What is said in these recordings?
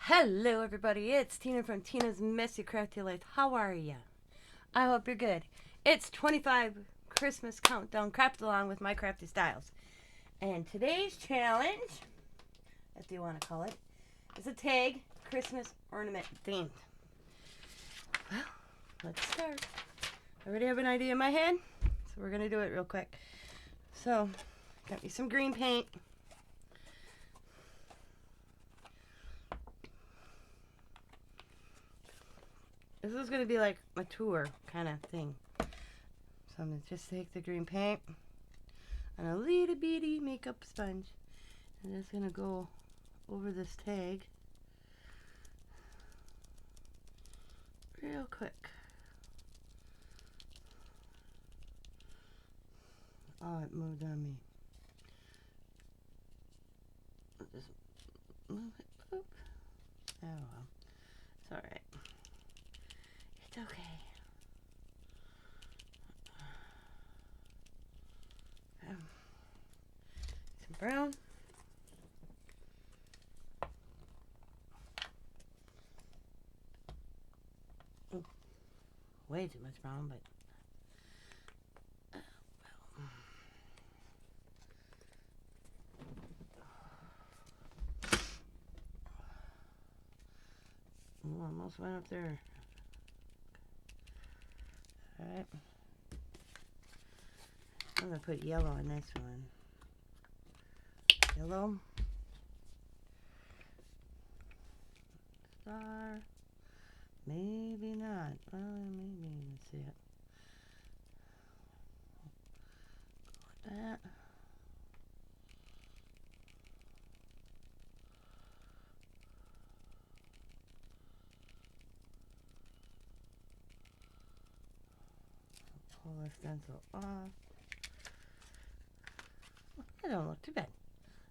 Hello, everybody. It's Tina from Tina's Messy Crafty Life. How are ya? I hope you're good. It's 25 Christmas Countdown Craft Along with my crafty styles. And today's challenge, if you want to call it, is a tag Christmas ornament themed. Well, let's start. I already have an idea in my head, so we're going to do it real quick. So, got me some green paint. This is going to be like a tour kind of thing. So I'm going to just take the green paint on a little bitty makeup sponge. And it's going to go over this tag real quick. Oh, it moved on me. I'll just move it. Boop. Oh well. It's alright. It's okay. Some brown. Ooh, way too much brown, but well. Almost went up there. Alright. I'm going to put yellow on this one. Yellow. Star. Maybe not. Well, maybe. Let's see it. Go with that. Pull the stencil off. It don't look too bad.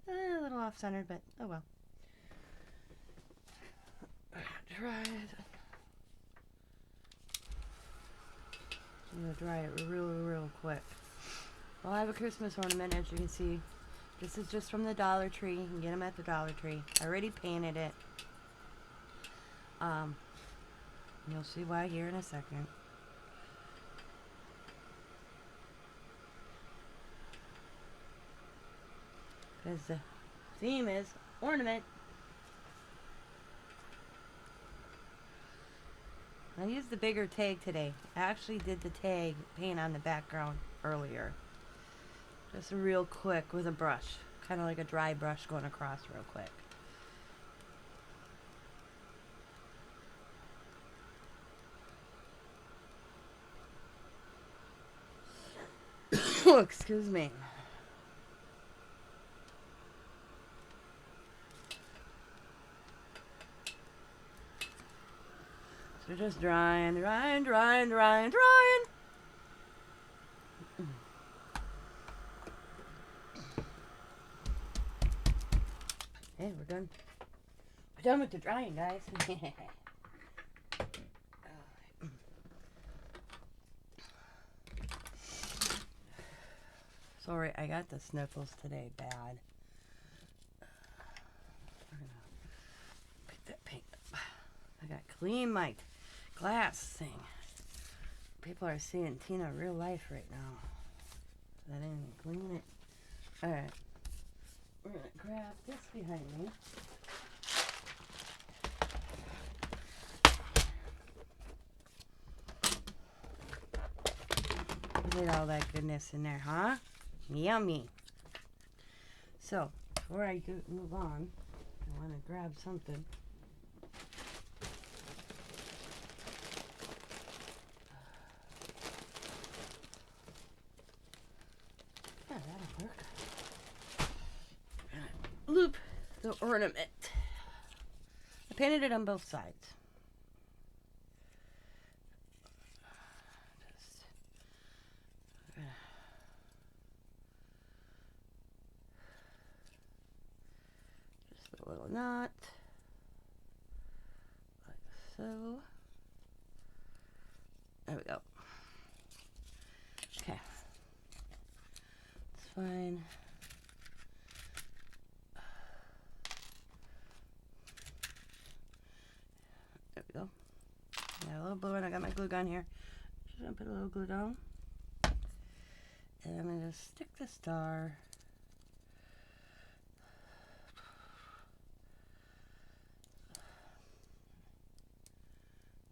A little off-centered, but oh well. Dry it. I'm going to dry it real quick. Well, I have a Christmas ornament, as you can see. This is just from the Dollar Tree. You can get them at the Dollar Tree. I already painted it. You'll see why here in a second. Because the theme is ornament. I used the bigger tag today. I actually did the tag paint on the background earlier. Just real quick with a brush. Kind of like a dry brush going across real quick. Excuse me. So just drying. Hey, we're done. We're done with the drying, guys. Sorry, I got the sniffles today bad. We're gonna pick that paint up. I got clean my glass thing. People are seeing Tina real life right now. I didn't even clean it. Alright. We're gonna grab this behind me. Look at all that goodness in there, huh? Yummy. So, before I move on, I want to grab something. Yeah, that'll work. Loop the ornament. I painted it on both sides. Just a little knot, like so. There we go. Okay, it's fine. little blue, and I got my glue gun here. Just gonna put a little glue down. And I'm gonna stick the star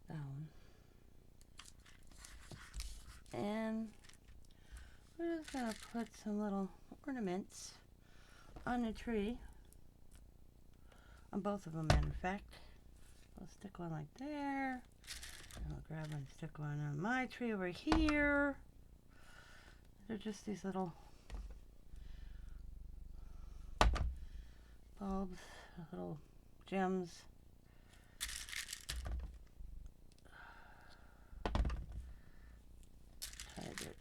down. And we're just gonna put some little ornaments on the tree. On both of them, matter of fact. I'll stick one like there. And I'll grab one and stick one on my tree over here. They're just these little bulbs, little gems. Try to do it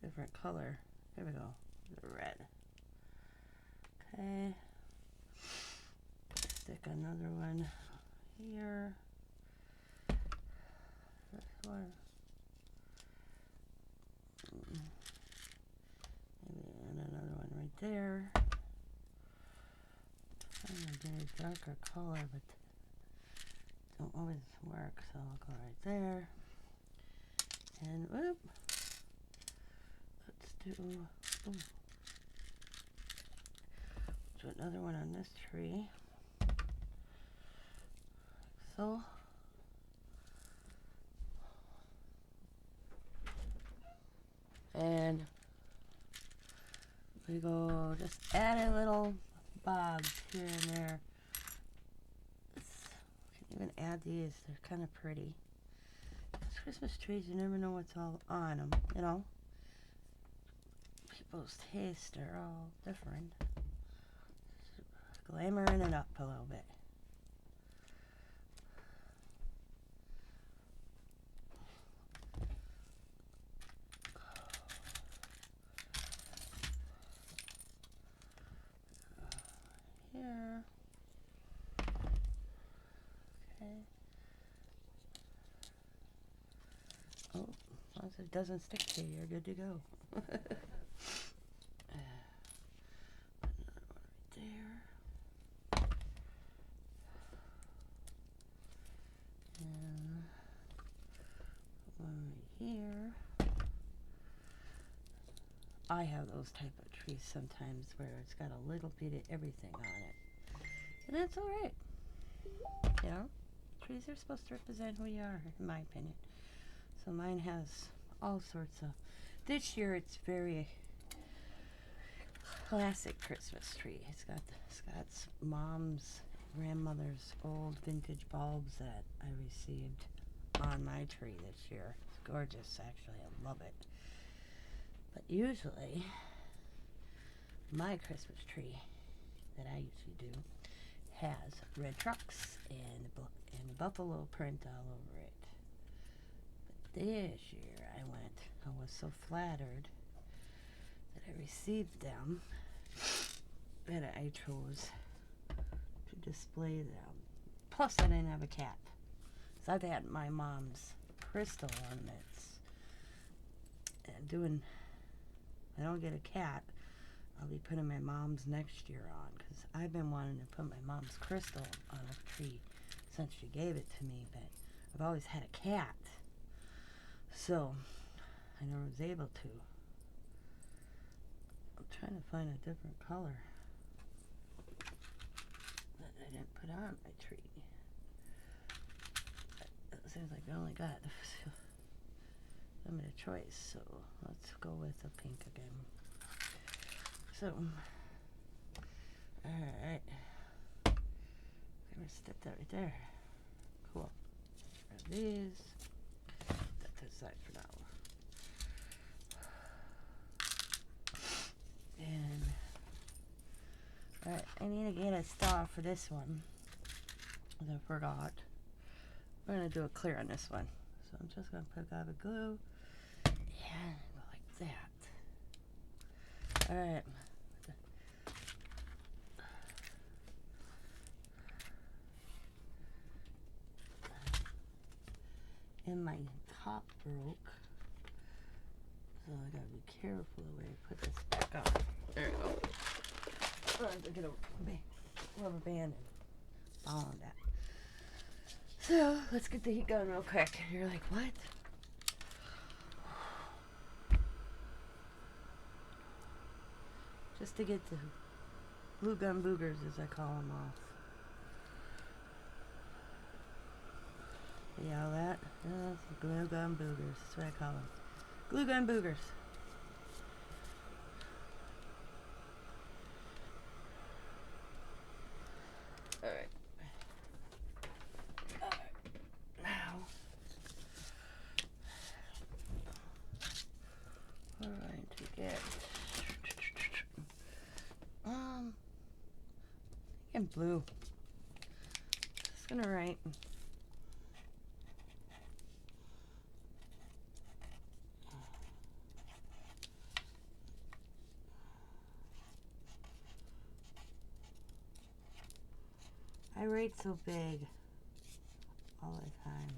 different color. There we go. The red. Okay. Stick another one here. This one. And another one right there. I'm trying to do a darker color, but don't always work, so I'll go right there. And whoop. Let's do another one on this tree. So. And we go just adding little bobs here and there. We can even add these. They're kind of pretty. Those Christmas trees, you never know what's all on them, you know. People's tastes are all different. Glamoring it up a little bit. Here. Okay. Oh, as long as it doesn't stick to you, you're good to go. Another one right there. And one right here. I have those type of trees sometimes where it's got a little bit of everything on it. And that's alright. You know, trees are supposed to represent who you are, in my opinion. So mine has all sorts of... This year it's very classic Christmas tree. It's got Scott's mom's, grandmother's old vintage bulbs that I received on my tree this year. It's gorgeous, actually. I love it. But usually, my Christmas tree that I usually do has red trucks and buffalo print all over it. But this year I was so flattered that I received them that I chose to display them. Plus I didn't have a cat. So I've had my mom's crystal ornaments. And I don't get a cat, I'll be putting my mom's next year on, because I've been wanting to put my mom's crystal on a tree since she gave it to me, but I've always had a cat, so I never was able to. I'm trying to find a different color that I didn't put on my tree. It seems like I only got limited choice, so let's go with the pink again. So, alright. I'm gonna stick that right there. Cool. Grab these. Put that to the side for now. And, alright, I need to get a star for this one. I forgot. We're gonna do a clear on this one. So I'm just gonna put a glue. Yeah, go like that. Alright. And my top broke. So I gotta be careful the way I put this back on. There we go. I have to get a rubber band and bound that. So let's get the heat going real quick. You're like, what? Just to get the glue gun boogers, as I call them, off. Yeah, that? Glue gun boogers. That's what I call them. Glue gun boogers. Alright. Now, we're going to get and blue. Just gonna write I write so big all the time.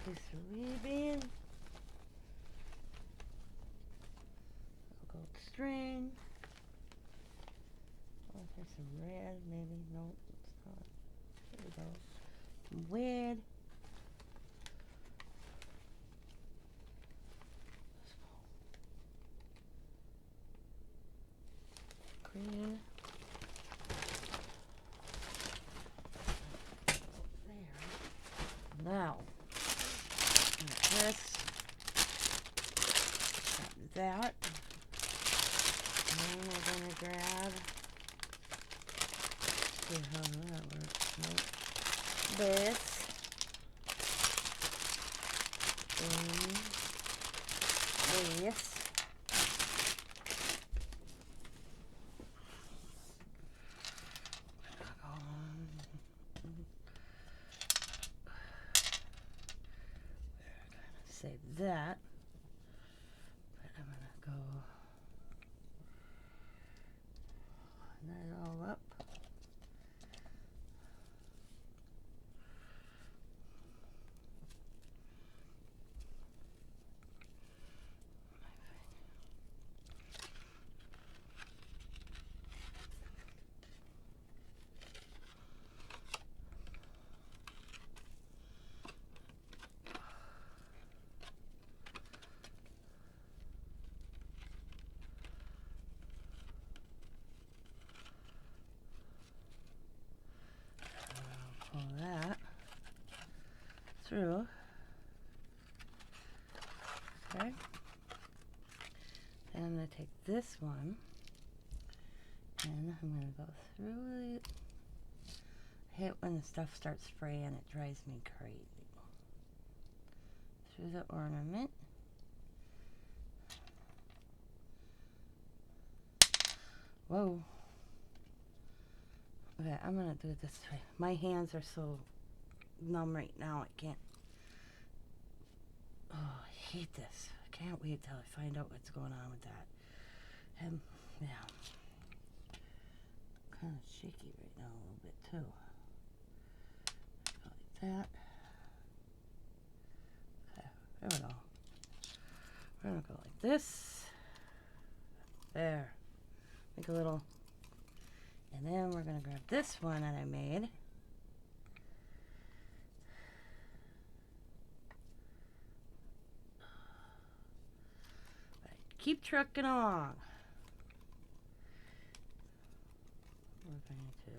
Place the weaving. Gold string. Oh, there's some red, maybe. No, it's not. There we go. Some red. Green. There. Now, this, that, and then we're going to grab, see how that works, nope. This, and this, save that, but I'm gonna go line that all up. Pull that through. Okay. Then I'm going to take this one and I'm going to go through it. I hate when the stuff starts spraying, it drives me crazy. Through the ornament. Whoa. Okay, I'm going to do it this way. My hands are so numb right now, I can't. Oh, I hate this. I can't wait till I find out what's going on with that. And, yeah. Kind of shaky right now a little bit too. Go like that. Okay, there we go. We're gonna go like this. There. Make a little. And then we're gonna grab this one that I made. Right, keep trucking along. We're going to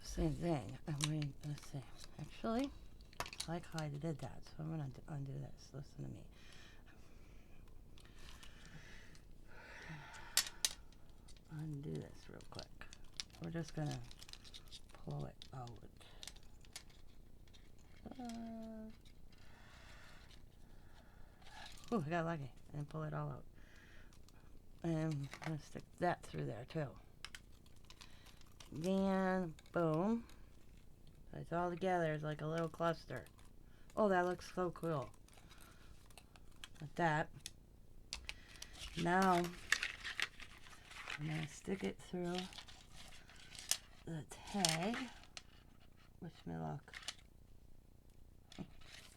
same thing. I'm going to say, actually, I like how I did that, so I'm going to undo this. Listen to me. Undo this real quick. We're just going to pull it out. Oh, I got lucky. And pull it all out. And I'm going to stick that through there too. Then, boom. So it's all together. It's like a little cluster. Oh, that looks so cool. Like that. Now, I'm going to stick it through the tag. Wish me luck.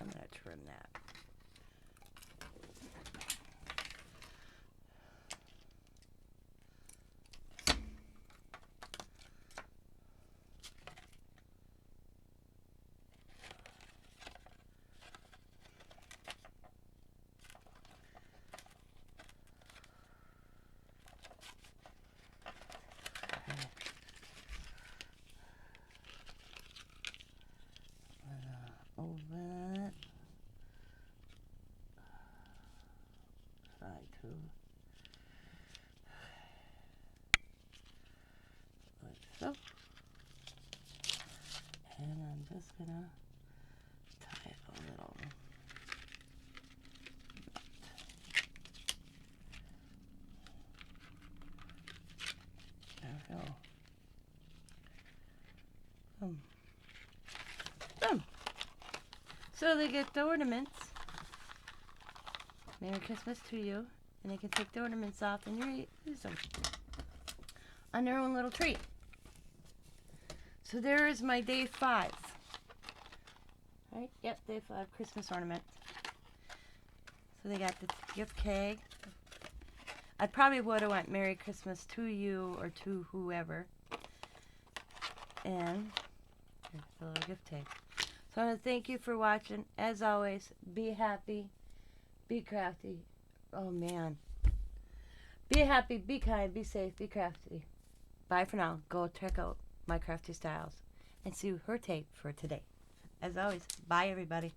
I'm going to trim that. Open it. Try to. Like so. And I'm just gonna tie it a little. There we go. Boom. Boom. So they get the ornaments. Merry Christmas to you. And they can take the ornaments off and use them on their own little tree. So there is my day 5. Right? Yep, day 5 Christmas ornament. So they got the gift tag. I probably would have went Merry Christmas to you or to whoever. And here's the little gift tag. So I want to thank you for watching. As always, be happy, be crafty. Oh man. Be happy, be kind, be safe, be crafty. Bye for now. Go check out my crafty styles and see her tape for today. As always, bye everybody.